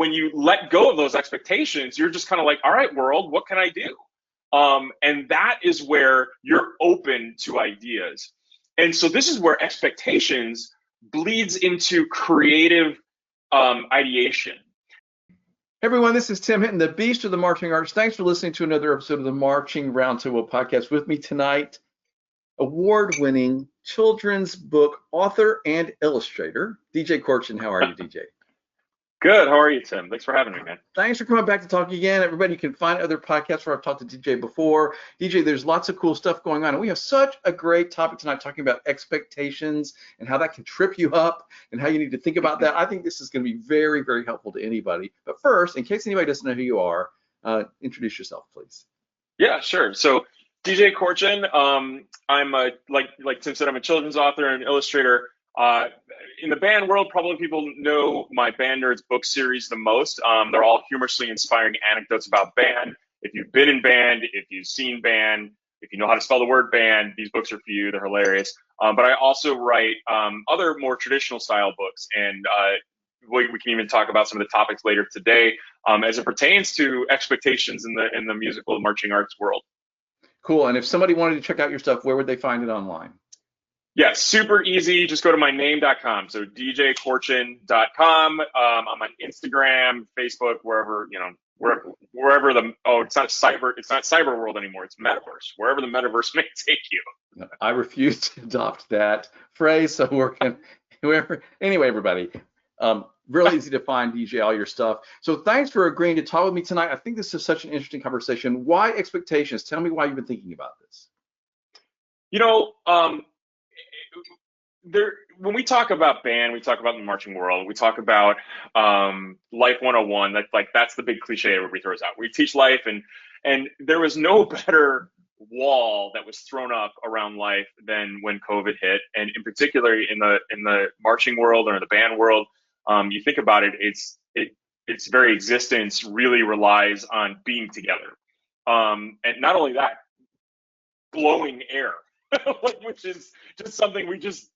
when you let go of those expectations, you're just kind of like, all right, world, what can I do? And that is where you're open to ideas. And so this is where expectations bleeds into creative ideation. Everyone, this is Tim Hinton, the Beast of the Marching Arts. Thanks for listening to another episode of the Marching Roundtable podcast. With me tonight, award-winning children's book author and illustrator, DJ Corchin. How are you, DJ? Good. How are you, Tim? Thanks for having me, man. Thanks for coming back to talk again. Everybody, you can find other podcasts where I've talked to DJ before. DJ, there's lots of cool stuff going on. And we have such a great topic tonight talking about expectations and how that can trip you up and how you need to think about that. I think this is going to be very, very helpful to anybody. But first, in case anybody doesn't know who you are, introduce yourself, please. Yeah, sure. So DJ Corchin, I'm like Tim said, I'm a children's author and illustrator. In the band world, probably people know my Band Nerds book series the most. They're all humorously inspiring anecdotes about band. If you've been in band, if you've seen band, if you know how to spell the word band, these books are for you. They're hilarious. But I also write other more traditional style books, and we can even talk about some of the topics later today as it pertains to expectations in the musical marching arts world. Cool. And if somebody wanted to check out your stuff, where would they find it online? Yeah, super easy. Just go to myname.com. So djcorchin.com. I'm on Instagram, Facebook, wherever, wherever it's not cyber world anymore. It's metaverse, wherever the metaverse may take you. I refuse to adopt that phrase. So anyway, everybody, really easy to find, DJ, all your stuff. So thanks for agreeing to talk with me tonight. I think this is such an interesting conversation. Why expectations? Tell me why you've been thinking about this. When we talk about band, we talk about the marching world, we talk about life 101. That's the big cliche everybody throws out. We teach life, and there was no better wall that was thrown up around life than when COVID hit, and in particular in the marching world or in the band world. You think about it, its very existence really relies on being together, and not only that, blowing air, which is just something we just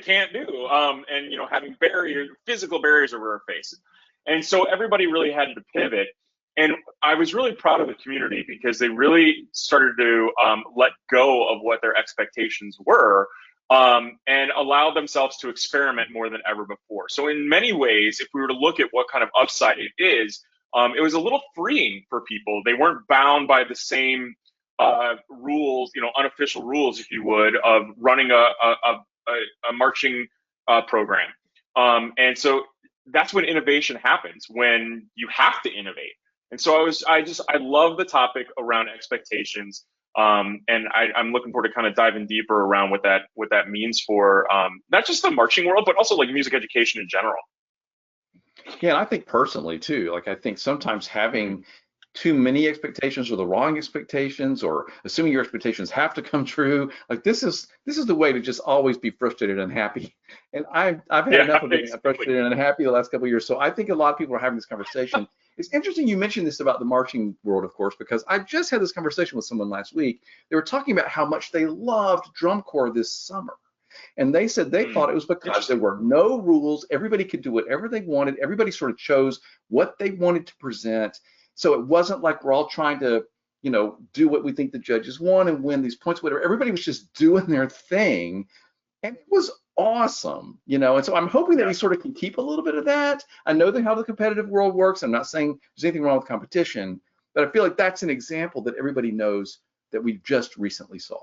can't do, and having physical barriers over our faces. And so everybody really had to pivot, and I was really proud of the community because they really started to let go of what their expectations were, and allow themselves to experiment more than ever before. So in many ways, if we were to look at what kind of upside it is, it was a little freeing for people. They weren't bound by the same rules, unofficial rules, if you would, of running a marching program. And so that's when innovation happens, when you have to innovate. And so I love the topic around expectations. And I'm looking forward to kind of diving deeper around what that means for not just the marching world, but also like music education in general. Yeah, and I think personally too, I think sometimes having too many expectations or the wrong expectations, or assuming your expectations have to come true, this is the way to just always be frustrated and unhappy. And I've had enough of being frustrated and unhappy the last couple of years. So I think a lot of people are having this conversation. It's interesting you mentioned this about the marching world, of course, because I just had this conversation with someone last week. They were talking about how much they loved drum corps this summer. And they said they thought it was because there were no rules. Everybody could do whatever they wanted. Everybody sort of chose what they wanted to present. So it wasn't like we're all trying to, do what we think the judges want and win these points, whatever. Everybody was just doing their thing. And it was awesome, and so I'm hoping that we sort of can keep a little bit of that. I know how the competitive world works. I'm not saying there's anything wrong with competition, but I feel like that's an example that everybody knows that we just recently saw.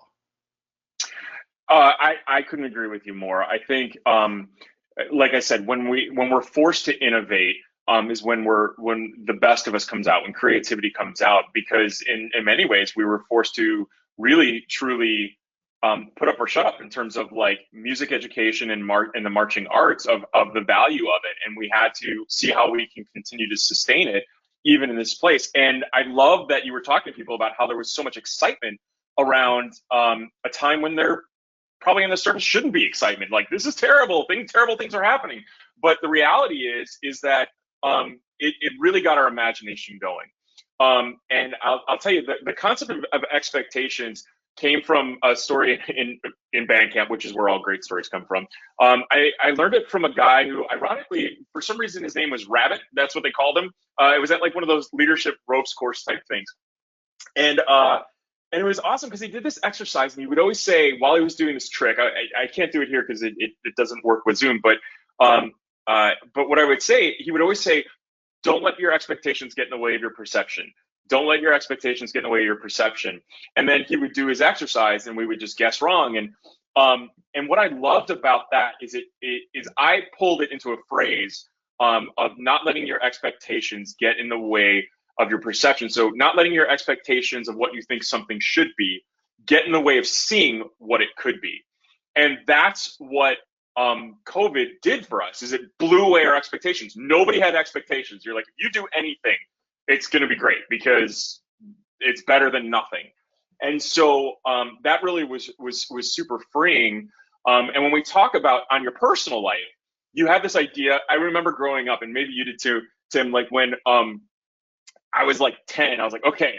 I couldn't agree with you more. I think, like I said, when we're forced to innovate, is when the best of us comes out, when creativity comes out, because in many ways we were forced to really truly put up or shut up in terms of music education and the marching arts of the value of it, and we had to see how we can continue to sustain it even in this place. And I love that you were talking to people about how there was so much excitement around a time when there probably on the surface shouldn't be excitement. This is terrible things are happening, but the reality is that it really got our imagination going. And I'll tell you, the concept of expectations came from a story in band camp, which is where all great stories come from. I learned it from a guy who, ironically, for some reason, his name was Rabbit. That's what they called him. It was at like one of those leadership ropes course type things, and and it was awesome because he did this exercise, and he would always say while he was doing this trick, I can't do it here because it doesn't work with Zoom, but what I would say, he would always say, don't let your expectations get in the way of your perception. Don't let your expectations get in the way of your perception. And then he would do his exercise, and we would just guess wrong. And what I loved about that is I pulled it into a phrase of not letting your expectations get in the way of your perception. So not letting your expectations of what you think something should be get in the way of seeing what it could be. And that's what COVID did for us. Is it blew away our expectations. Nobody had expectations. You're like, if you do anything, it's going to be great because it's better than nothing. And so that really was super freeing. And when we talk about on your personal life, you have this idea. I remember growing up, and maybe you did too, Tim, like when I was like 10, I was like, okay,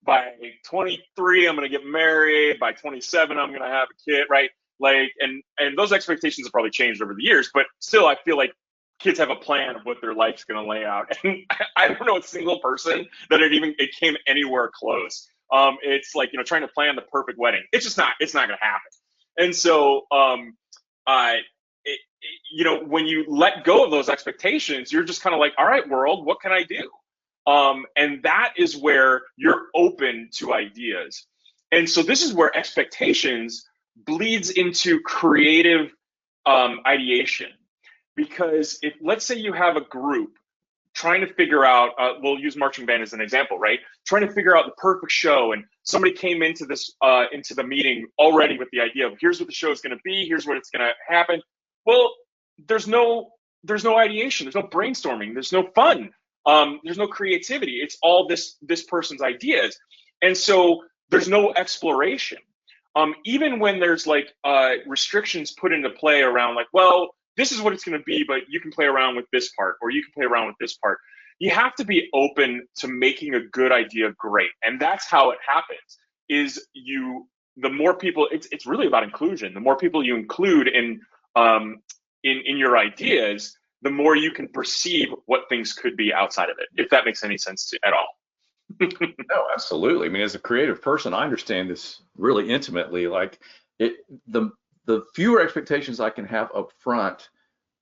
by 23, I'm going to get married. By 27, I'm going to have a kid, right? Like, and those expectations have probably changed over the years, but still, I feel like kids have a plan of what their life's going to lay out. And I don't know a single person that it came anywhere close. It's like, trying to plan the perfect wedding. It's not going to happen. And so, when you let go of those expectations, you're just kind of like, all right, world, what can I do? And that is where you're open to ideas. And so this is where expectations bleeds into creative ideation. Because if, let's say you have a group trying to figure out, we'll use marching band as an example, right? Trying to figure out the perfect show, and somebody came into into the meeting already with the idea of here's what the show is going to be, here's what it's going to happen. Well, there's no ideation, there's no brainstorming, there's no fun, there's no creativity. It's all this person's ideas, and so there's no exploration. Even when there's like restrictions put into play around, like, well, this is what it's going to be, but you can play around with this part, or you can play around with this part. You have to be open to making a good idea great, and that's how it happens. The more people, it's really about inclusion. The more people you include in your ideas, the more you can perceive what things could be outside of it. If that makes any sense at all. No, absolutely. I mean, as a creative person, I understand this really intimately. Like the fewer expectations I can have up front,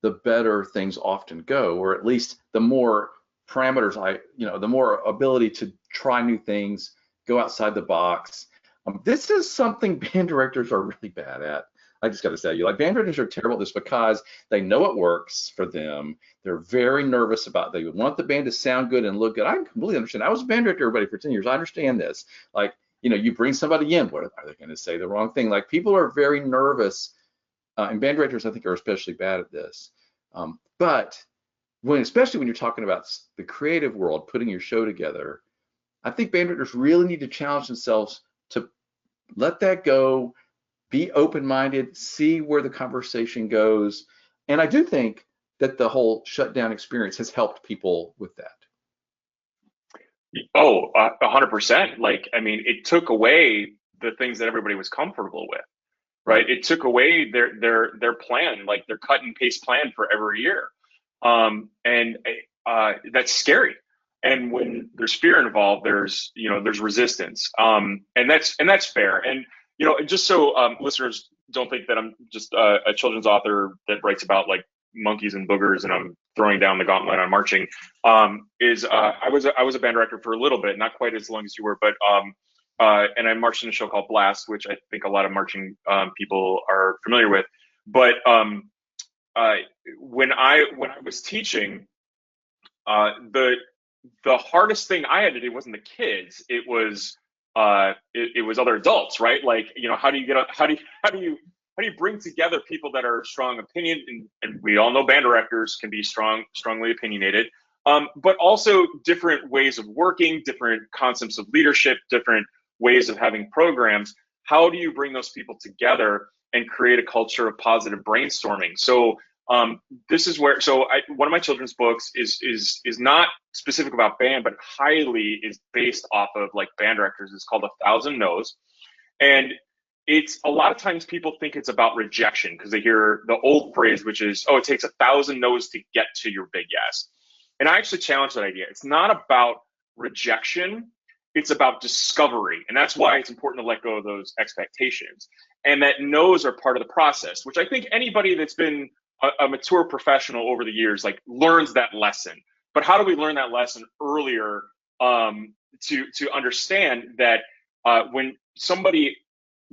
the better things often go, or at least the more parameters the more ability to try new things, go outside the box. This is something band directors are really bad at. I just got to tell you, like, band directors are terrible at this because they know it works for them. They're very nervous about, they want the band to sound good and look good. I completely understand. I was a band director, everybody, for 10 years. I understand this. Like, you bring somebody in, what are they going to say the wrong thing? Like, people are very nervous, and band directors, I think, are especially bad at this. But especially when you're talking about the creative world, putting your show together, I think band directors really need to challenge themselves to let that go, be open-minded, see where the conversation goes. And I do think that the whole shutdown experience has helped people with that. Oh, 100%. Like, I mean, it took away the things that everybody was comfortable with, right? It took away their plan, like their cut and paste plan for every year. And that's scary. And when there's fear involved, there's resistance. And that's fair. And, just so listeners don't think that I'm just a children's author that writes about like monkeys and boogers and I'm throwing down the gauntlet on marching, I was a band director for a little bit, not quite as long as you were, but and I marched in a show called Blast, which I think a lot of marching people are familiar with. But when I was teaching, the hardest thing I had to do wasn't the kids; it was other adults, right? Like, how do you bring together people that are strong opinion, and we all know band directors can be strongly opinionated, but also different ways of working, different concepts of leadership, different ways of having programs. How do you bring those people together and create a culture of positive brainstorming? So this is where, one of my children's books is not specific about band, but highly is based off of like band directors. It's called 1,000 No's. And it's a lot of times people think it's about rejection because they hear the old phrase, which is, oh, it takes 1,000 no's to get to your big yes. And I actually challenge that idea. It's not about rejection, it's about discovery. And that's why it's important to let go of those expectations. And that no's are part of the process, which I think anybody that's been a mature professional over the years like learns that lesson. But how do we learn that lesson earlier, to understand that when somebody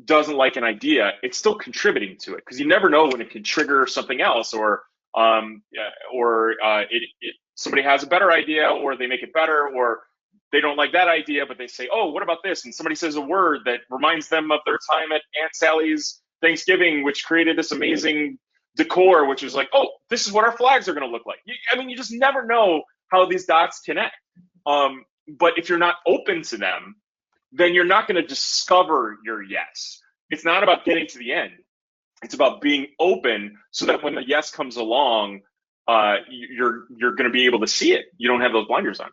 doesn't like an idea, it's still contributing to it, because you never know when it can trigger something else, or somebody has a better idea, or they make it better, or they don't like that idea, but they say, "Oh, what about this?" And somebody says a word that reminds them of their time at Aunt Sally's Thanksgiving, which created this amazing decor, which is like, "Oh, this is what our flags are going to look like." I mean, you just never know how these dots connect. But if you're not open to them, then you're not going to discover your yes. It's not about getting to the end. It's about being open so that when the yes comes along, you're going to be able to see it. You don't have those blinders on.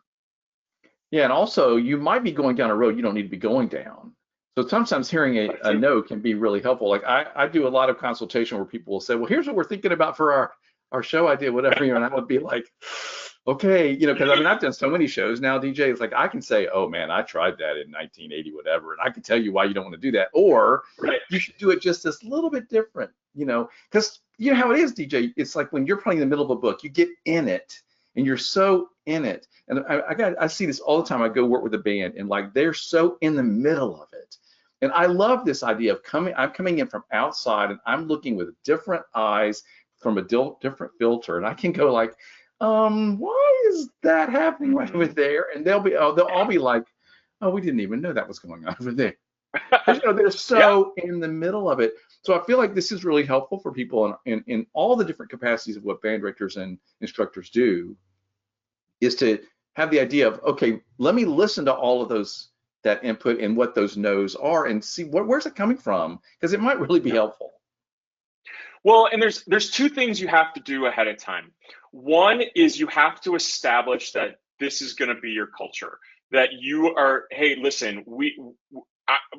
Yeah, and also you might be going down a road you don't need to be going down. So sometimes hearing a no can be really helpful. Like I do a lot of consultation where people will say, well, here's what we're thinking about for our show idea, whatever, and I would be like, okay, because I mean, I've done so many shows now, DJ. It's like I can say, oh man, I tried that in 1980, whatever, and I can tell you why you don't want to do that, or Right. you should do it just this little bit different, because you know how it is, DJ. It's like when you're playing in the middle of a book, you get in it, and you're so in it. And I see this all the time. I go work with a band, and like they're so in the middle of it. And I love this idea of I'm coming in from outside, and I'm looking with different eyes from a different filter, and I can go like, why is that happening right over there? And they'll all be like, oh, we didn't even know that was going on over there. Because they're so in the middle of it. So I feel like this is really helpful for people in all the different capacities of what band directors and instructors do, is to have the idea of, okay, let me listen to all of that input and what those no's are, and see where's it coming from, because it might really be helpful. Well, and there's two things you have to do ahead of time. One is you have to establish that this is going to be your culture. That you are, hey, listen, we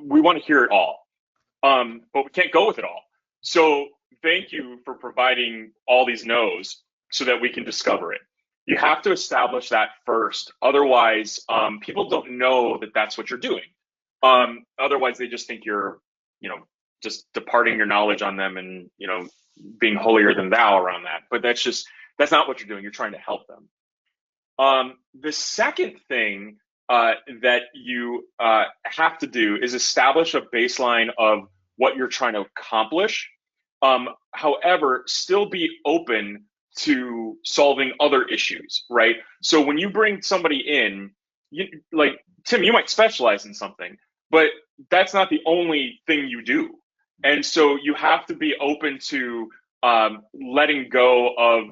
want to hear it all, but we can't go with it all. So thank you for providing all these no's so that we can discover it. You have to establish that first. Otherwise, people don't know that that's what you're doing. Otherwise, they just think you're, just departing your knowledge on them and, being holier than thou around that. But that's not what you're doing. You're trying to help them. The second thing that you have to do is establish a baseline of what you're trying to accomplish. However, still be open to solving other issues, right? So when you bring somebody in, like Tim, you might specialize in something, but that's not the only thing you do. And so you have to be open to letting go of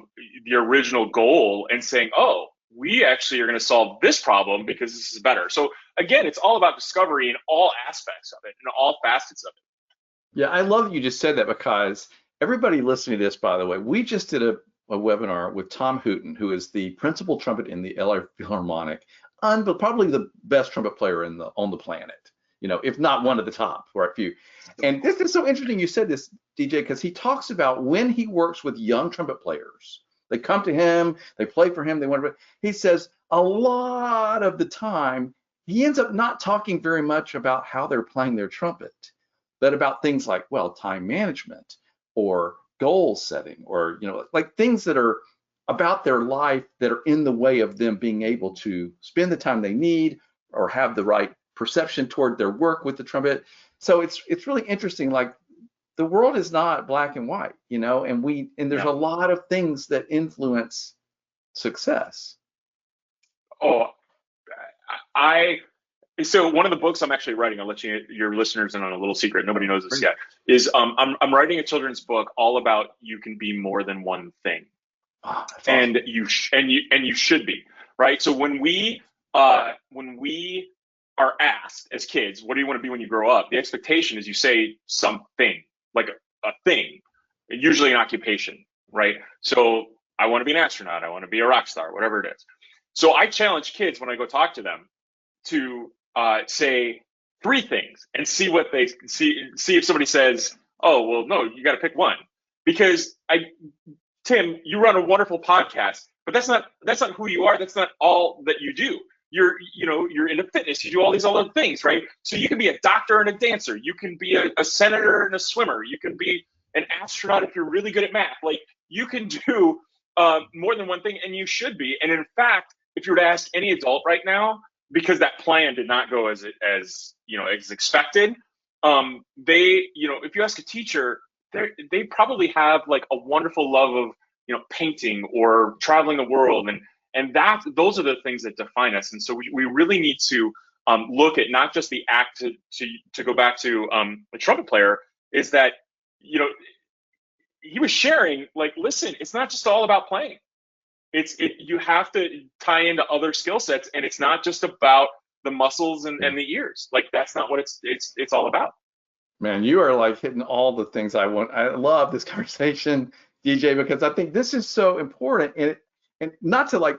the original goal and saying, oh, we actually are going to solve this problem because this is better. So again, it's all about discovery in all aspects of it and all facets of it. Yeah, I love that you just said that, because everybody listening to this, by the way, we just did a webinar with Tom Hooten, who is the principal trumpet in the LA Philharmonic, but probably the best trumpet player on the planet, if not one of the top, or a few. And this is so interesting you said this, DJ, because he talks about when he works with young trumpet players, they come to him, they play for him, he says a lot of the time he ends up not talking very much about how they're playing their trumpet, but about things like, well, time management or goal setting, or like things that are about their life that are in the way of them being able to spend the time they need or have the right perception toward their work with the trumpet. So it's really interesting. Like, the world is not black and white, and there's a lot of things that influence success. Oh, so one of the books I'm actually writing, I'll let your listeners in on a little secret. Nobody knows this yet. Is I'm writing a children's book all about you can be more than one thing, and awesome. you should be, right. So when we are asked as kids, what do you want to be when you grow up? The expectation is you say something, like a thing, usually an occupation, right? So I want to be an astronaut. I want to be a rock star, whatever it is. So I challenge kids when I go talk to them to say three things and see what they see if somebody says, oh, well, no, you got to pick one. Because Tim, you run a wonderful podcast, but that's not who you are. That's not all that you do. You're into fitness. You do all these other things, right? So you can be a doctor and a dancer. You can be a senator and a swimmer. You can be an astronaut if you're really good at math. Like, you can do more than one thing, and you should be. And in fact, if you were to ask any adult right now, because that plan did not go as expected, if you ask a teacher, they probably have like a wonderful love of painting or traveling the world, and those are the things that define us. And so we really need to look at not just the act to go back to the trumpet player, is that he was sharing, like, listen, it's not just all about playing. You have to tie into other skill sets, and it's not just about the muscles and the ears. Like, that's not what it's all about. Man, you are like hitting all the things I want. I love this conversation, DJ, because I think this is so important. And not to like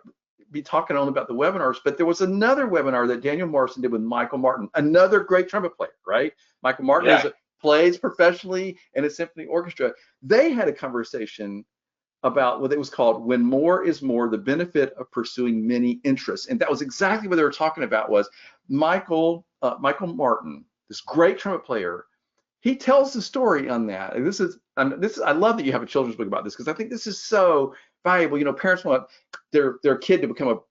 be talking only about the webinars, but there was another webinar that Daniel Morrison did with Michael Martin, another great trumpet player, right? Michael Martin plays professionally in a symphony orchestra. They had a conversation about what it was called "When More is More: The Benefit of Pursuing Many Interests," and that was exactly what they were talking about. Was Michael Martin, this great trumpet player? He tells the story on that. And this is I love that you have a children's book about this, because I think this is so valuable. Parents want their kid to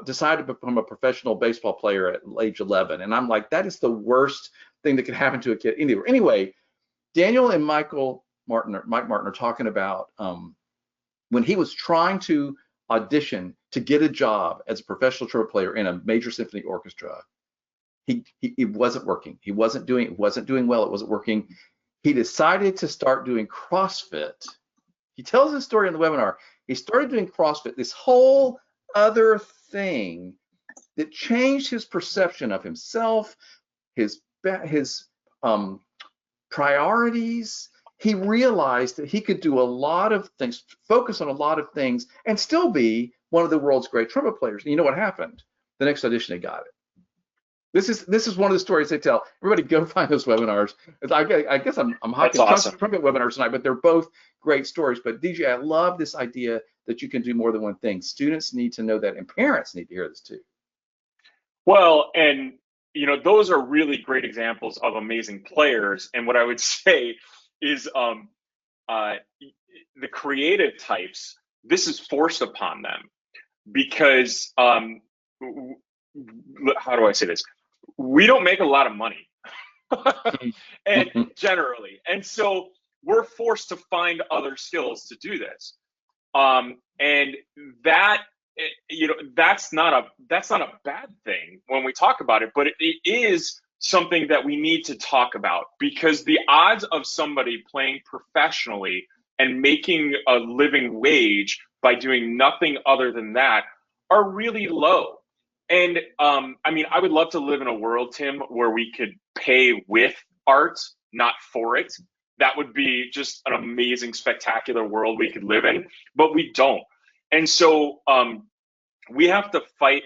decide to become a professional baseball player at age 11, and I'm like, that is the worst thing that could happen to a kid anywhere. Anyway, Daniel and Mike Martin are talking about when he was trying to audition to get a job as a professional trumpet player in a major symphony orchestra. It wasn't working. It wasn't doing well. It wasn't working. He decided to start doing CrossFit. He tells this story in the webinar. He started doing CrossFit, this whole other thing that changed his perception of himself, his priorities. He realized that he could do a lot of things, focus on a lot of things, and still be one of the world's great trumpet players. And you know what happened? The next audition, he got it. This is one of the stories they tell. Everybody go find those webinars. I guess I'm hopping awesome. Trumpet webinars tonight, but they're both great stories. But DJ, I love this idea that you can do more than one thing. Students need to know that, and parents need to hear this too. Well, and those are really great examples of amazing players. And what I would say is the creative types, this is forced upon them because how do I say this? We don't make a lot of money and generally. And so we're forced to find other skills to do this. And that, that's not a bad thing when we talk about it, but it is something that we need to talk about, because the odds of somebody playing professionally and making a living wage by doing nothing other than that are really low. And I would love to live in a world, Tim, where we could pay with art, not for it. That would be just an amazing, spectacular world we could live in, but we don't. And so we have to fight,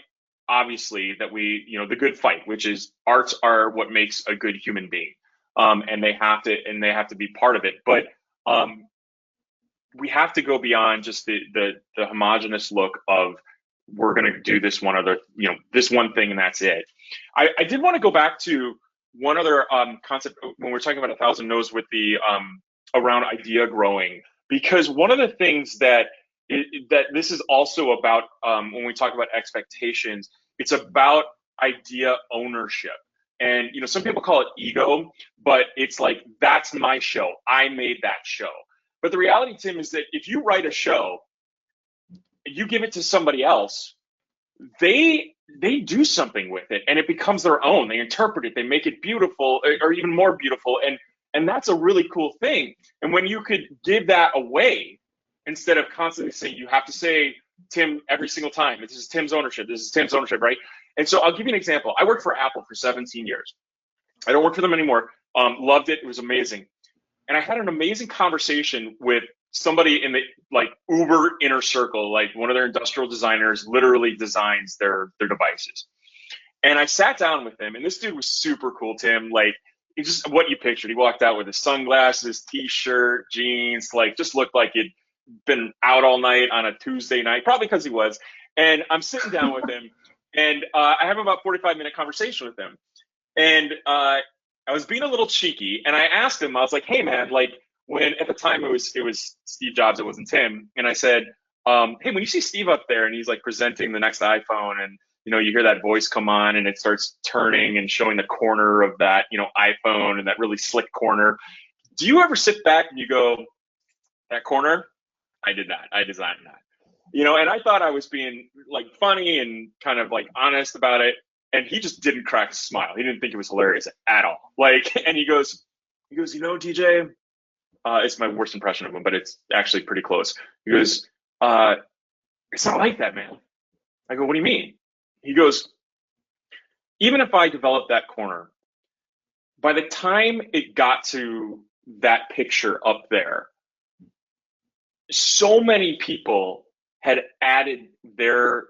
obviously, that the good fight, which is arts are what makes a good human being. And they have to be part of it. But we have to go beyond just the homogenous look of, we're going to do this one thing and that's it. I did want to go back to one other concept when we're talking about 1,000 No's with the around idea growing, because one of the things that this is also about when we talk about expectations, it's about idea ownership. And some people call it ego, but it's like, that's my show. I made that show. But the reality, Tim, is that if you write a show, you give it to somebody else, they do something with it and it becomes their own. They interpret it, they make it beautiful or even more beautiful. And that's a really cool thing. And when you could give that away, instead of constantly saying, you have to say Tim every single time, this is Tim's ownership, right? And so I'll give you an example. I worked for Apple for 17 years. I don't work for them anymore. Loved it. It was amazing. And I had an amazing conversation with somebody in the uber inner circle, like one of their industrial designers literally designs their devices. And I sat down with him, and this dude was super cool, Tim. Like, it's just what you pictured. He walked out with his sunglasses, t-shirt, jeans, like just looked like he'd been out all night on a Tuesday night, probably because he was. And I'm sitting down with him, and I have about 45-minute conversation with him. And I was being a little cheeky, and I asked him, I was like, "Hey, man, like when at the time it was Steve Jobs, it wasn't Tim," and I said, "Hey, when you see Steve up there and he's like presenting the next iPhone, and you hear that voice come on, and it starts turning and showing the corner of that iPhone and that really slick corner, do you ever sit back and you go, that corner? I did that. I designed that." And I thought I was being like funny and kind of like honest about it. And he just didn't crack a smile. He didn't think it was hilarious at all. Like, and DJ, it's my worst impression of him, but it's actually pretty close. He goes, it's not like that, man. I go, what do you mean? He goes, even if I developed that corner, by the time it got to that picture up there, so many people had added their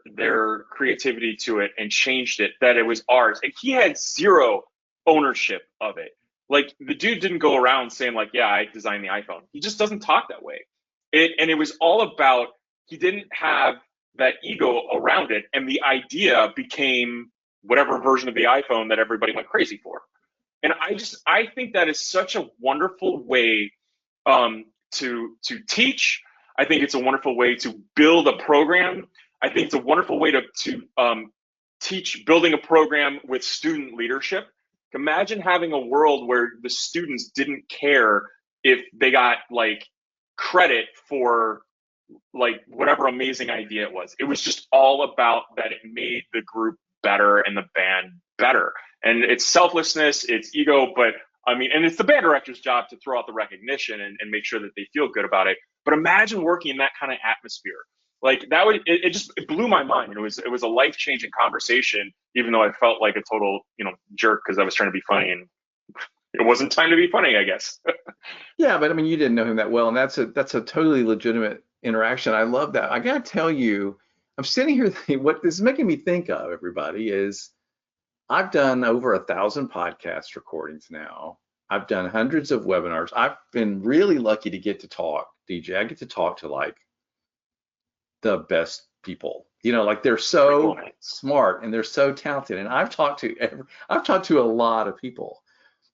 creativity to it and changed it that it was ours, and he had zero ownership of it. Like, the dude didn't go around saying like, yeah, I designed the iPhone. He just doesn't talk that way. And it was all about, he didn't have that ego around it, and the idea became whatever version of the iPhone that everybody went crazy for. And I think that is such a wonderful way to teach. I think it's a wonderful way to build a program. I think it's a wonderful way to teach building a program with student leadership. Imagine having a world where the students didn't care if they got like credit for like whatever amazing idea it was. It was just all about that it made the group better and the band better. And it's selflessness, it's ego, but I mean, and it's the band director's job to throw out the recognition and make sure that they feel good about it. But imagine working in that kind of atmosphere. Like that would it blew my mind. It was a life-changing conversation, even though I felt like a total, jerk because I was trying to be funny and it wasn't time to be funny, I guess. Yeah, but I mean, you didn't know him that well, and that's a totally legitimate interaction. I love that. I gotta tell you, I'm sitting here thinking, what this is making me think of, everybody, is I've done over 1,000 podcast recordings now. I've done hundreds of webinars. I've been really lucky to get to talk, DJ. I get to talk to like the best people. Like they're so smart and they're so talented. And I've talked to a lot of people.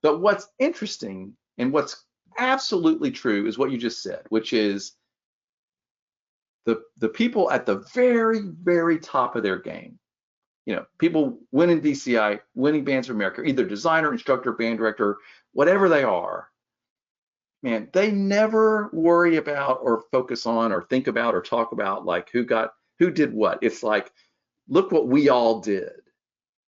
But what's interesting and what's absolutely true is what you just said, which is the people at the very, very top of their game. People winning DCI, winning Bands of America, either designer, instructor, band director, whatever they are, man, they never worry about or focus on or think about or talk about like who did what. It's like, look what we all did.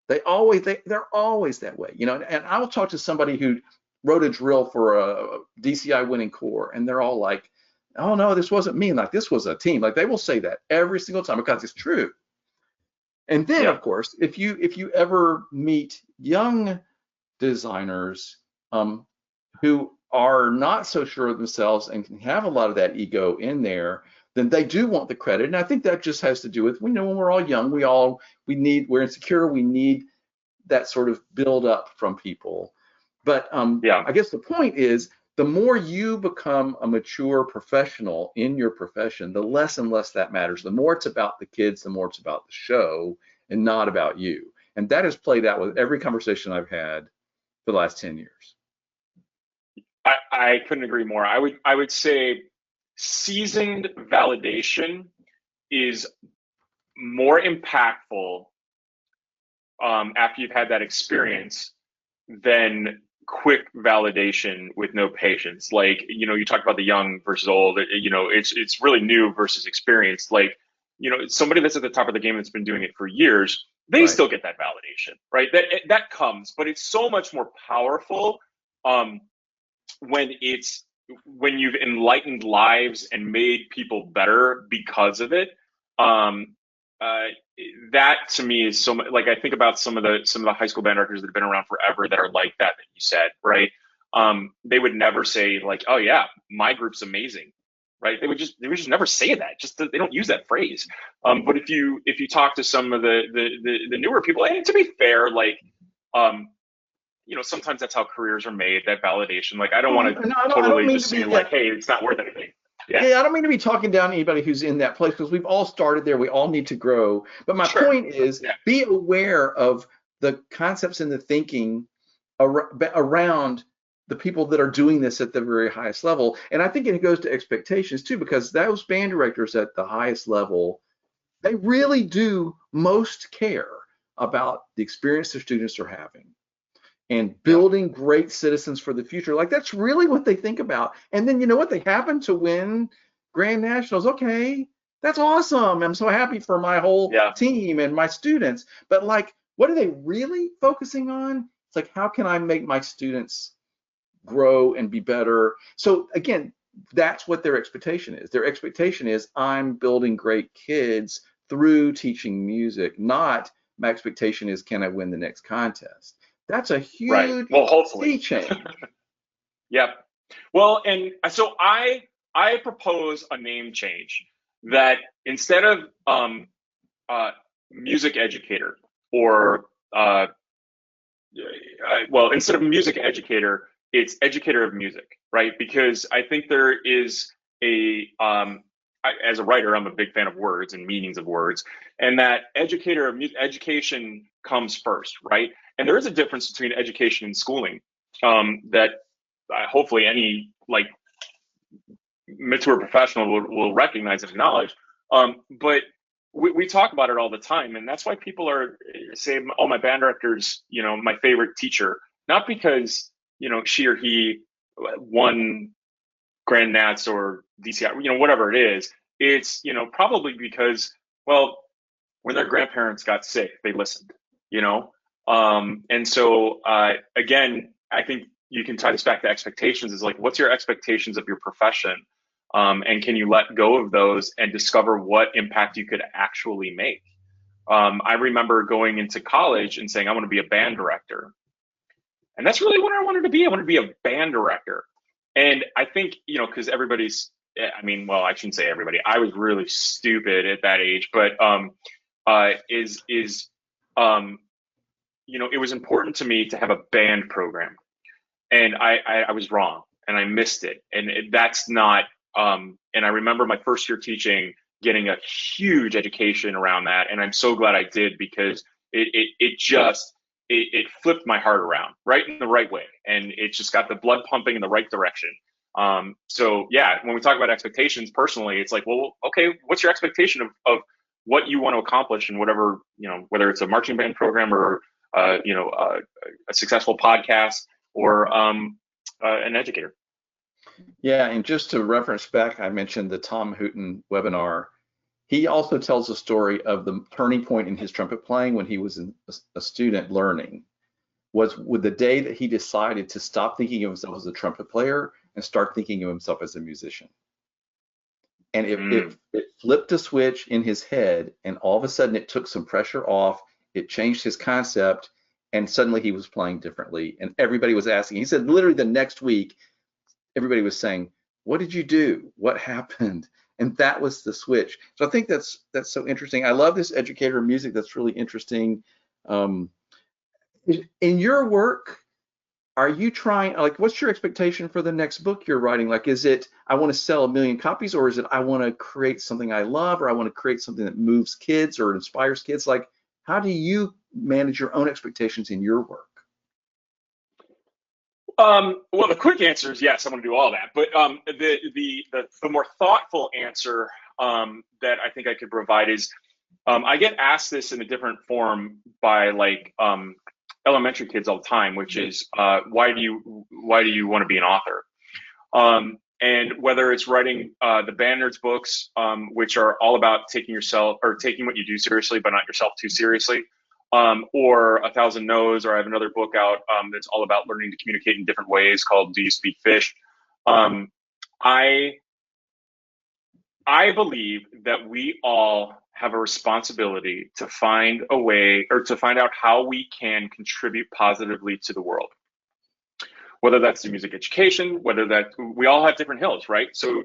They're always that way, and I will talk to somebody who wrote a drill for a DCI winning corps, and they're all like, oh no, this wasn't me. Like, this was a team. Like, they will say that every single time because it's true. And then, of course, if you ever meet young designers who are not so sure of themselves and can have a lot of that ego in there, then they do want the credit. And I think that just has to do with, when we're all young, we're insecure, we need that sort of build up from people. But I guess the point is, the more you become a mature professional in your profession, the less and less that matters. The more it's about the kids, the more it's about the show and not about you. And that has played out with every conversation I've had for the last 10 years. I couldn't agree more. I would say seasoned validation is more impactful after you've had that experience than quick validation with no patience. Like, you talked about the young versus old, it's really new versus experienced. Like, somebody that's at the top of the game that's been doing it for years, they still get that validation, right? That comes, but it's so much more powerful when you've enlightened lives and made people better because of it. That to me is so much, like, I think about some of the high school band directors that have been around forever that are like that you said, right? They would never say like, oh yeah, my group's amazing. right? They would just never say that. Just they don't use that phrase. But if you talk to some of the newer people, and to be fair, like um, sometimes that's how careers are made. That validation. Like I don't Oh, want to no, I don't totally mean to just be, say like, hey, it's not worth anything. Yeah, yeah, I don't mean to be talking down to anybody who's in that place because we've all started there. We all need to grow. But my sure. point is Yeah, be aware of the concepts and the thinking around the people that are doing this at the very highest level. And I think it goes to expectations too, because those band directors at the highest level, they really do most care about the experience their students are having and yeah, building great citizens for the future. Like that's really what they think about. And then you know what? They happen to win Grand Nationals. Okay, that's awesome. I'm so happy for my whole yeah. team and my students. But like, what are they really focusing on? It's like, how can I make my students grow and be better? So again, that's what their expectation is. Their expectation is I'm building great kids through teaching music, not my expectation is can I win the next contest? That's a Right. huge Well, hopefully. sea change. Yep. Well, and so I propose a name change that instead of uh, music educator or instead of music educator, it's educator of music, right? Because I think there is as a writer, I'm a big fan of words and meanings of words, and that educator of music, education comes first, right? And there is a difference between education and schooling that hopefully any like mature professional will recognize and acknowledge. But we talk about it all the time, and that's why people are say, "Oh, my band director's, my favorite teacher," not because she or he won Grand Nats or DCI, whatever it is. It's probably because well, when their grandparents got sick, they listened, you know. And so again, I think you can tie this back to expectations. Is like, what's your expectations of your profession? And can you let go of those and discover what impact you could actually make? I remember going into college and saying, I want to be a band director. And that's really what I wanted to be. I wanted to be a band director. And I think, because everybody's, I mean, well, I shouldn't say everybody. I was really stupid at that age, but is it was important to me to have a band program, and I was wrong, and I missed it, and that's not. And I remember my first year teaching, getting a huge education around that, and I'm so glad I did because it just it flipped my heart around right in the right way, and it just got the blood pumping in the right direction. So yeah, when we talk about expectations personally, it's like, well, okay, what's your expectation of what you want to accomplish in whatever, whether it's a marching band program or, a successful podcast or an educator. Yeah, and just to reference back, I mentioned the Tom Hooten webinar. He also tells a story of the turning point in his trumpet playing when he was a student learning, was with the day that he decided to stop thinking of himself as a trumpet player and start thinking of himself as a musician. And it flipped a switch in his head, and all of a sudden it took some pressure off. It changed his concept, and suddenly he was playing differently. And everybody was asking. He said literally the next week, everybody was saying, "What did you do? What happened?" And that was the switch. So I think that's so interesting. I love this educator of music. That's really interesting. Um, in your work, are you trying, like, what's your expectation for the next book you're writing? Like, is it, I want to sell 1 million copies, or is it, I want to create something I love, or I want to create something that moves kids or inspires kids? Like, how do you manage your own expectations in your work? Well, the quick answer is yes, I'm going to do all that. But the more thoughtful answer that I think I could provide is I get asked this in a different form by like elementary kids all the time, which is why do you want to be an author? And whether it's writing the Band Nerds books, which are all about taking what you do seriously, but not yourself too seriously, or A Thousand No's, or I have another book out that's all about learning to communicate in different ways called Do You Speak Fish? Um, I I believe that we all have a responsibility to find a way or to find out how we can contribute positively to the world. Whether that's through music education, whether that we all have different hills, right? So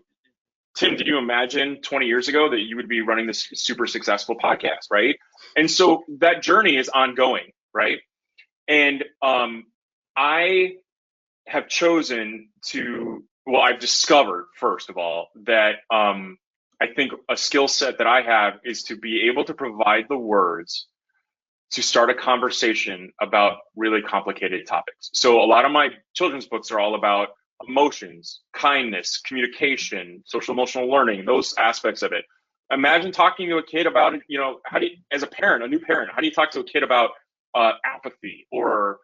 Tim, did you imagine 20 years ago that you would be running this super successful podcast, right? And so that journey is ongoing, right? And I have chosen to, well, I've discovered, first of all, that I think a skill set that I have is to be able to provide the words to start a conversation about really complicated topics. So a lot of my children's books are all about emotions, kindness, communication, social emotional learning, those aspects of it. Imagine talking to a kid about, how do you, as a parent, a new parent, how do you talk to a kid about apathy or,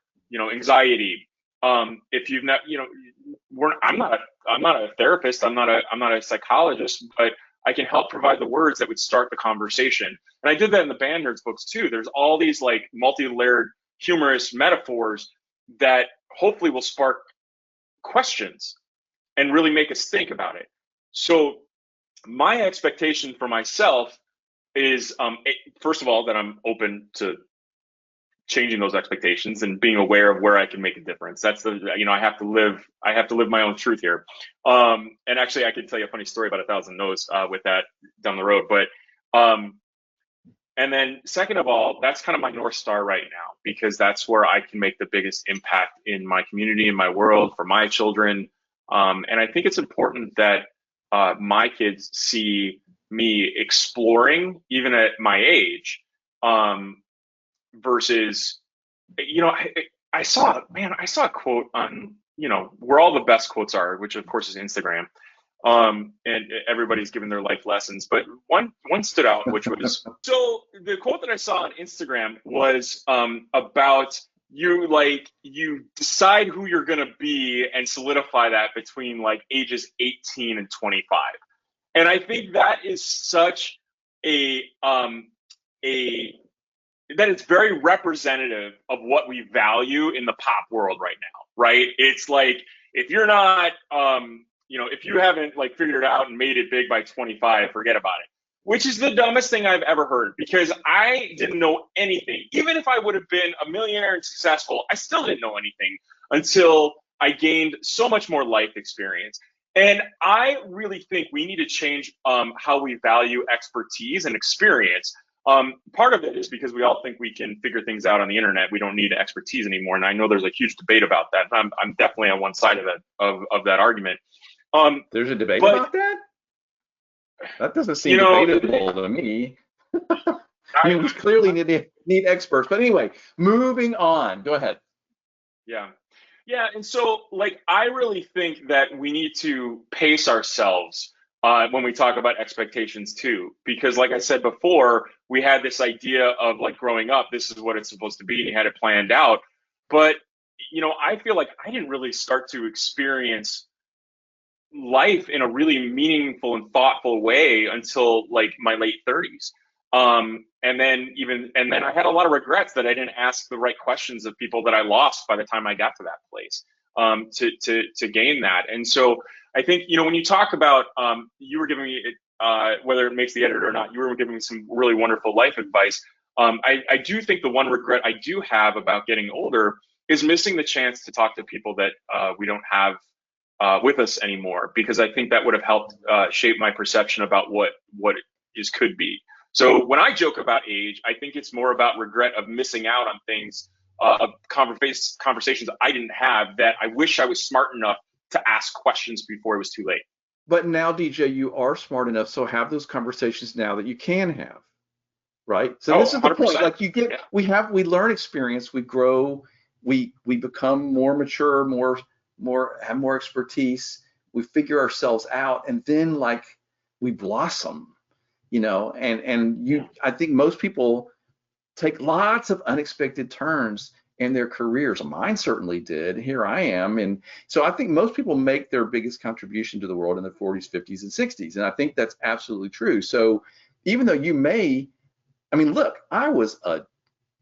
anxiety? If you've not, I'm not a therapist, I'm not a psychologist, but I can help provide the words that would start the conversation. And I did that in the Band Nerds books too. There's all these like multi-layered humorous metaphors that hopefully will spark questions and really make us think about it. So my expectation for myself is, first of all, that I'm open to changing those expectations and being aware of where I can make a difference. That's I have to live my own truth here. And actually I could tell you a funny story about 1,000 No's with that down the road. But and then second of all, that's kind of my North Star right now, because that's where I can make the biggest impact in my community, in my world, for my children. And I think it's important that my kids see me exploring, even at my age, versus, I saw a quote on, where all the best quotes are, which of course is Instagram. And everybody's giving their life lessons, but one stood out, which was, so the quote that I saw on Instagram was about you decide who you're going to be and solidify that between like ages 18 and 25. And I think that is such a that it's very representative of what we value in the pop world right now, right? It's like, if you're not, if you haven't like figured it out and made it big by 25, forget about it. Which is the dumbest thing I've ever heard, because I didn't know anything. Even if I would have been a millionaire and successful, I still didn't know anything until I gained so much more life experience. And I really think we need to change how we value expertise and experience. Part of it is because we all think we can figure things out on the internet. We don't need expertise anymore. And I know there's a huge debate about that. I'm definitely on one side of that argument. There's a debate about that? That doesn't seem debatable to me. I mean, we clearly need experts. But anyway, moving on. Go ahead. Yeah. And so, like, I really think that we need to pace ourselves when we talk about expectations too, because like I said before, we had this idea of like growing up, this is what it's supposed to be, and you had it planned out. But, I feel like I didn't really start to experience life in a really meaningful and thoughtful way until like my late 30s. And then I had a lot of regrets that I didn't ask the right questions of people that I lost by the time I got to that place, to gain that. And so I think, when you talk about, you were giving me, whether it makes the edit or not, you were giving me some really wonderful life advice. I do think the one regret I do have about getting older is missing the chance to talk to people that we don't have with us anymore, because I think that would have helped shape my perception about what it could be. So when I joke about age, I think it's more about regret of missing out on things, of conversations I didn't have that I wish I was smart enough to ask questions before it was too late. But now, DJ, you are smart enough, so have those conversations now that you can have, right? So this is the 100%. Point. Like you get, yeah. we learn experience, we grow, we become more mature, have more expertise, we figure ourselves out, and then like we blossom, I think most people take lots of unexpected turns in their careers. Mine certainly did. Here I am. And so I think most people make their biggest contribution to the world in their 40s, 50s, and 60s. And I think that's absolutely true. So even though look, I was a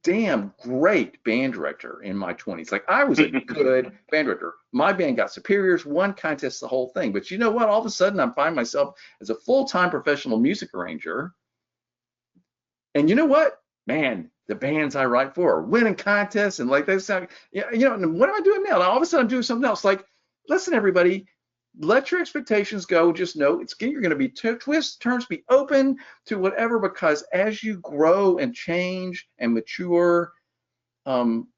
damn great band director in my 20s. Like, I was a good band director. My band got superiors, won contests, the whole thing. But you know what? All of a sudden, I find myself as a full-time professional music arranger. And you know what? Man, the bands I write for are winning contests, and like they sound, what am I doing now? All of a sudden, I'm doing something else. Like, listen, everybody, let your expectations go. Just know you're going to be twists, turns, be open to whatever, because as you grow and change and mature, um,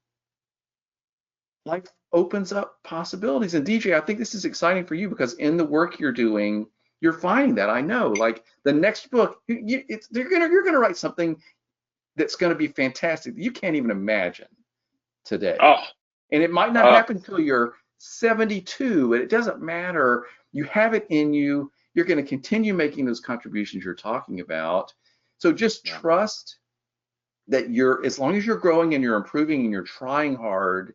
life opens up possibilities. And DJ, I think this is exciting for you because in the work you're doing, you're finding that. I know, like the next book, you're gonna write something that's going to be fantastic that you can't even imagine today. Oh, And it might not uh, happen until you're 72, but it doesn't matter. You have it in you. You're going to continue making those contributions you're talking about. So just yeah, trust that as long as you're growing and you're improving and you're trying hard,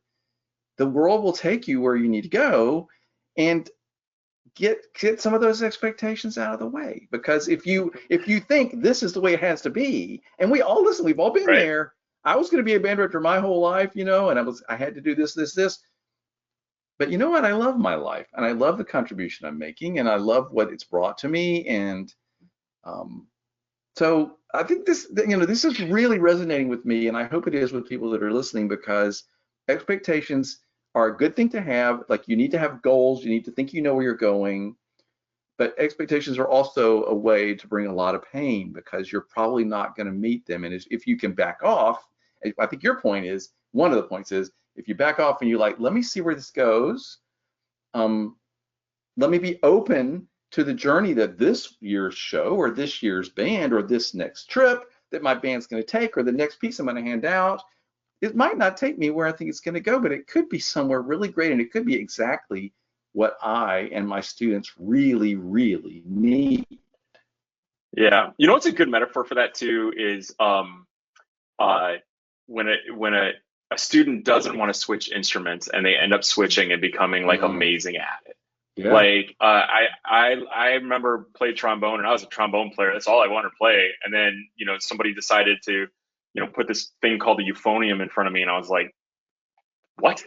the world will take you where you need to go, and get some of those expectations out of the way. Because if you think this is the way it has to be, and we've all been right. there. I was going to be a band director my whole life, and I had to do this. But you know what? I love my life, and I love the contribution I'm making, and I love what it's brought to me. And um, so I think this is really resonating with me, and I hope it is with people that are listening, because expectations are a good thing to have. Like, you need to have goals, you need to think you know where you're going, but expectations are also a way to bring a lot of pain, because you're probably not going to meet them. And if you can back off, I think one of the points is, if you back off and you like, let me see where this goes, um, let me be open to the journey that this year's show or this year's band or this next trip that my band's going to take, or the next piece I'm going to hand out, it might not take me where I think it's going to go, but it could be somewhere really great, and it could be exactly what I and my students really, really need. Yeah. You know what's a good metaphor for that too is uh, when a student doesn't want to switch instruments and they end up switching and becoming like Mm, amazing at it. yeah. Like I remember played trombone and I was a trombone player. That's all I wanted to play. And then somebody decided to put this thing called the euphonium in front of me, and I was like, what?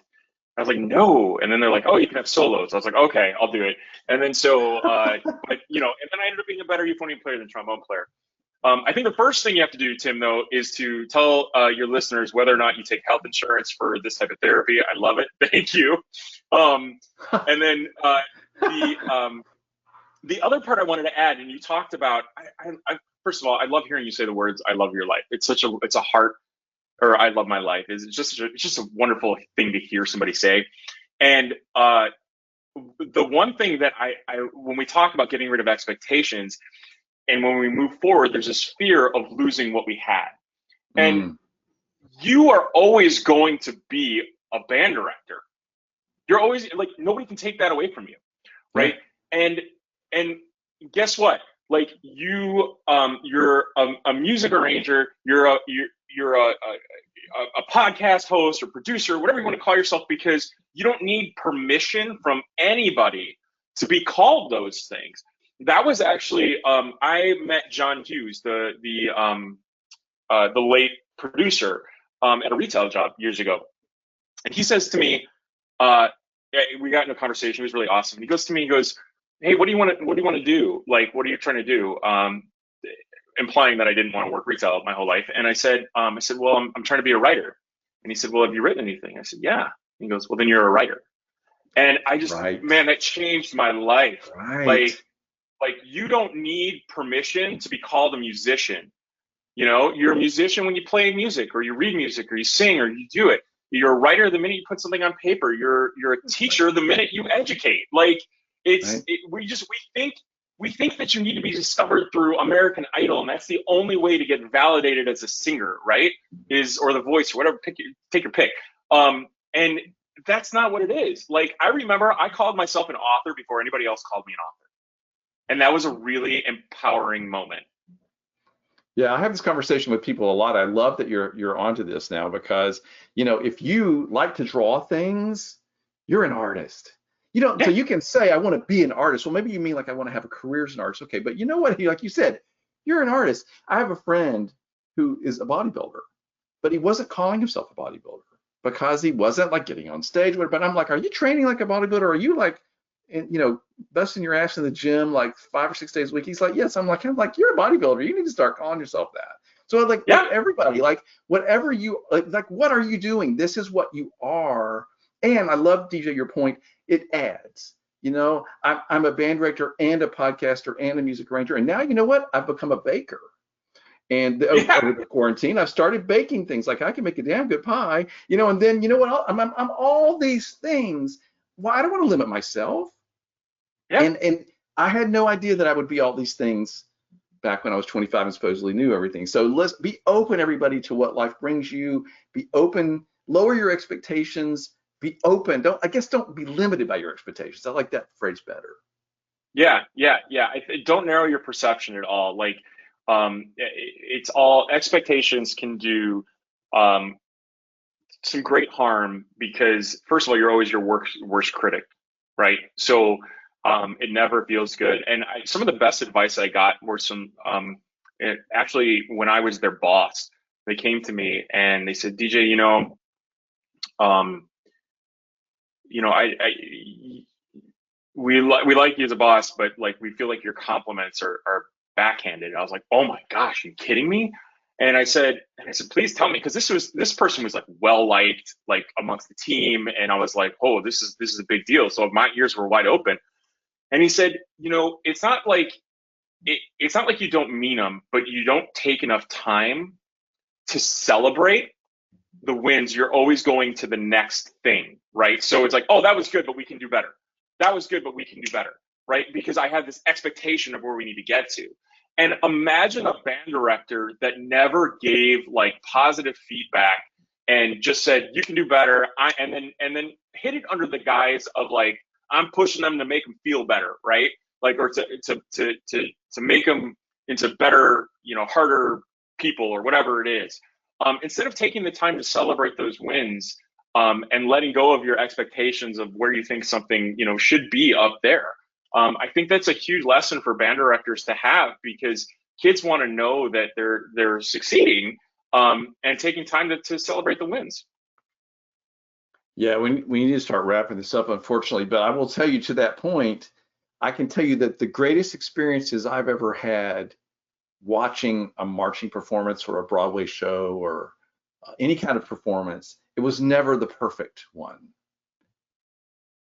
I was like, no. And then they're like, oh, you can have solos. I was like, okay, I'll do it. And then and then I ended up being a better euphonium player than trombone player. I think the first thing you have to do, Tim, though, is to tell your listeners whether or not you take health insurance for this type of therapy. I love it. Thank you. Um, and then the the other part I wanted to add, and you talked about, first of all, I love hearing you say the words "I love your life." It's a heart, or "I love my life." It's just a wonderful thing to hear somebody say. And the one thing that when we talk about getting rid of expectations, and when we move forward, there's this fear of losing what we had. And Mm, you are always going to be a band director. You're always, like, nobody can take that away from you, yeah. right? And and guess what? Like, you're a music arranger. You're a podcast host or producer, whatever you want to call yourself, because you don't need permission from anybody to be called those things. That was actually I met John Hughes, the late producer, at a retail job years ago, and he says to me, uh, we got into a conversation. It was really awesome. And he goes to me, he goes, "Hey, what do you want to do? Like, what are you trying to do?" Implying that I didn't want to work retail my whole life. And I said, "Well, I'm trying to be a writer." And he said, "Well, have you written anything?" I said, "Yeah." And he goes, "Well, then you're a writer." And Right. man, that changed my life. Right. Like, you don't need permission to be called a musician. You're a musician when you play music, or you read music, or you sing, or you do it. You're a writer the minute you put something on paper. You're a Right. teacher the minute you educate. Like, Right. we think that you need to be discovered through American Idol, and that's the only way to get validated as a singer, right? Or the voice, or whatever. Take your pick. And that's not what it is. Like, I remember I called myself an author before anybody else called me an author, and that was a really empowering moment. Yeah, I have this conversation with people a lot. I love that you're onto this now, because if you like to draw things, you're an artist. So Yeah, you can say, I want to be an artist. Well, maybe you mean like, I want to have a career as an artist. Okay, but you know what? Like you said, you're an artist. I have a friend who is a bodybuilder, but he wasn't calling himself a bodybuilder because he wasn't like getting on stage. But I'm like, are you training like a bodybuilder? Are you like, busting your ass in the gym like 5 or 6 days a week? He's like, yes. I'm like, you're a bodybuilder. You need to start calling yourself that. So like yeah, everybody, like whatever you like, what are you doing? This is what you are. And I love, DJ, your point. It adds. I'm a band director and a podcaster and a music arranger. And now, you know what? I've become a baker. And Yeah, over the quarantine, I've started baking things. Like I can make a damn good pie, and then, you know what? I'm all these things. Well, I don't want to limit myself. yeah. And I had no idea that I would be all these things back when I was 25 and supposedly knew everything. So let's be open, everybody, to what life brings you. Be open, lower your expectations, be open. Don't be limited by your expectations. I like that phrase better. Yeah, yeah, yeah. Don't narrow your perception at all. Like, it's all expectations can do um, some great harm because, first of all, you're always your worst critic, right? So it never feels good. And some of the best advice I got were actually when I was their boss, they came to me and they said, DJ, um, we like you as a boss, but like we feel like your compliments are backhanded. I was like, oh my gosh, are you kidding me? And I said, please tell me, because this person was like well liked, like amongst the team, and I was like, oh, this is a big deal. So my ears were wide open. And he said, it's not like you don't mean them, but you don't take enough time to celebrate the wins. You're always going to the next thing, right? So it's like, oh, that was good, but we can do better. That was good, but we can do better, right? Because I had this expectation of where we need to get to. And imagine a band director that never gave like positive feedback and just said, you can do better. And then hit it under the guise of like, I'm pushing them to make them feel better, right? Like, or to make them into better, harder people or whatever it is. Instead of taking the time to celebrate those wins, and letting go of your expectations of where you think something should be up there. I think that's a huge lesson for band directors to have, because kids want to know that they're succeeding, and taking time to celebrate the wins. Yeah, we need to start wrapping this up, unfortunately. But I will tell you, to that point, I can tell you that the greatest experiences I've ever had watching a marching performance or a Broadway show or any kind of performance, it was never the perfect one.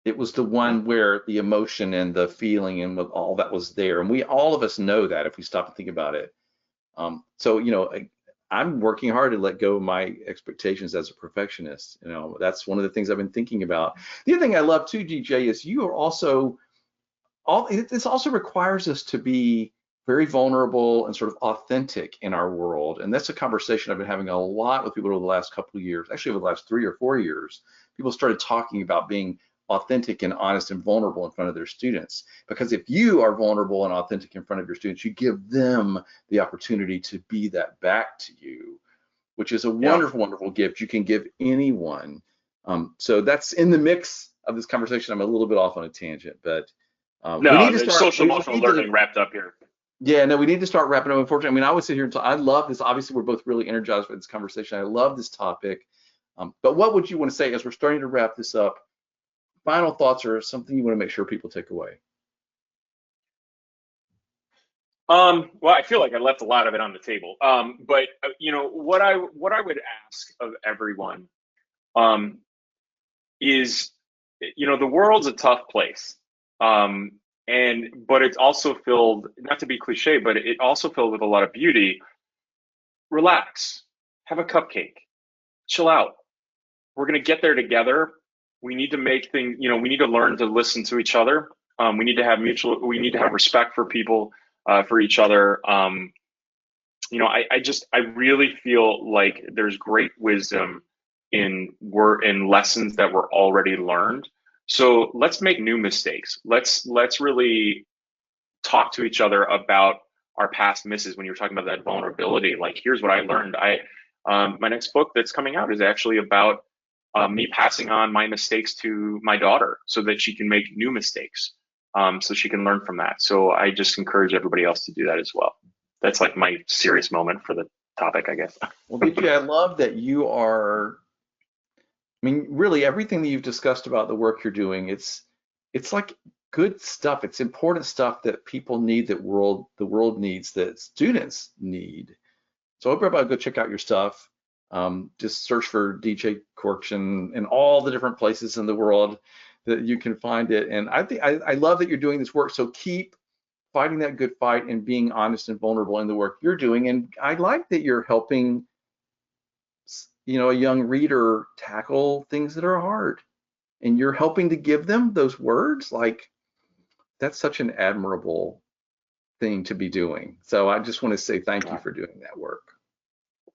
It was the Yeah. one where the emotion and the feeling and with all that was there. And all of us know that if we stop and think about it. So, I'm working hard to let go of my expectations as a perfectionist. That's one of the things I've been thinking about. The other thing I love too, DJ, is you are also this also requires us to be very vulnerable and sort of authentic in our world. And that's a conversation I've been having a lot with people over the last couple of years, actually over the last 3 or 4 years. People started talking about being authentic and honest and vulnerable in front of their students. Because if you are vulnerable and authentic in front of your students, you give them the opportunity to be that back to you, which is a Yeah. wonderful, wonderful gift you can give anyone. So that's in the mix of this conversation. I'm a little bit off on a tangent, but we need No, to there's start. social We emotional need to. learning wrapped up here. Yeah, no, we need to start wrapping up. Unfortunately, I mean, I would sit here and talk. I love this. Obviously, we're both really energized by this conversation. I love this topic. But what would you want to say as we're starting to wrap this up? Final thoughts or something you want to make sure people take away? Well, I feel like I left a lot of it on the table. But what I would ask of everyone, um, is, the world's a tough place. But it's also filled, not to be cliche, but it also filled with a lot of beauty. Relax, have a cupcake, chill out. We're going to get there together. We need to make things, we need to learn to listen to each other. We need to have respect for people, for each other. I really feel like there's great wisdom in lessons that were already learned. So let's make new mistakes. Let's really talk to each other about our past misses. When you're talking about that vulnerability, like, here's what I learned. My next book that's coming out is actually about me passing on my mistakes to my daughter so that she can make new mistakes, so she can learn from that. So I just encourage everybody else to do that as well. That's like my serious moment for the topic, I guess. Well, DJ, I love that you are. I mean, really, everything that you've discussed about the work you're doing, it's like good stuff. It's important stuff that people need, the world needs, that students need. So I hope everybody go check out your stuff. Just search for DJ Corchin in all the different places in the world. that you can find it. And I think I love that you're doing this work. So keep fighting that good fight and being honest and vulnerable in the work you're doing. And I like that you're helping, a young reader tackle things that are hard, and you're helping to give them those words. Like, that's such an admirable thing to be doing. So I just want to say thank you for doing that work.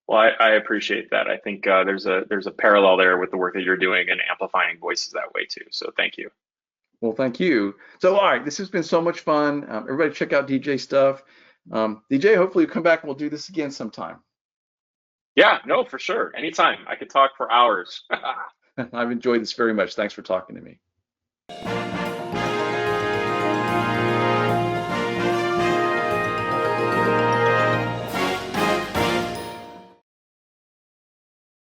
Well, I appreciate that. I think there's a parallel there with the work that you're doing and amplifying voices that way too. So thank you. Well, thank you. So, all right, this has been so much fun. Everybody check out DJ stuff. DJ, hopefully you come back and we'll do this again sometime. Yeah, no, for sure. Anytime. I could talk for hours. I've enjoyed this very much. Thanks for talking to me.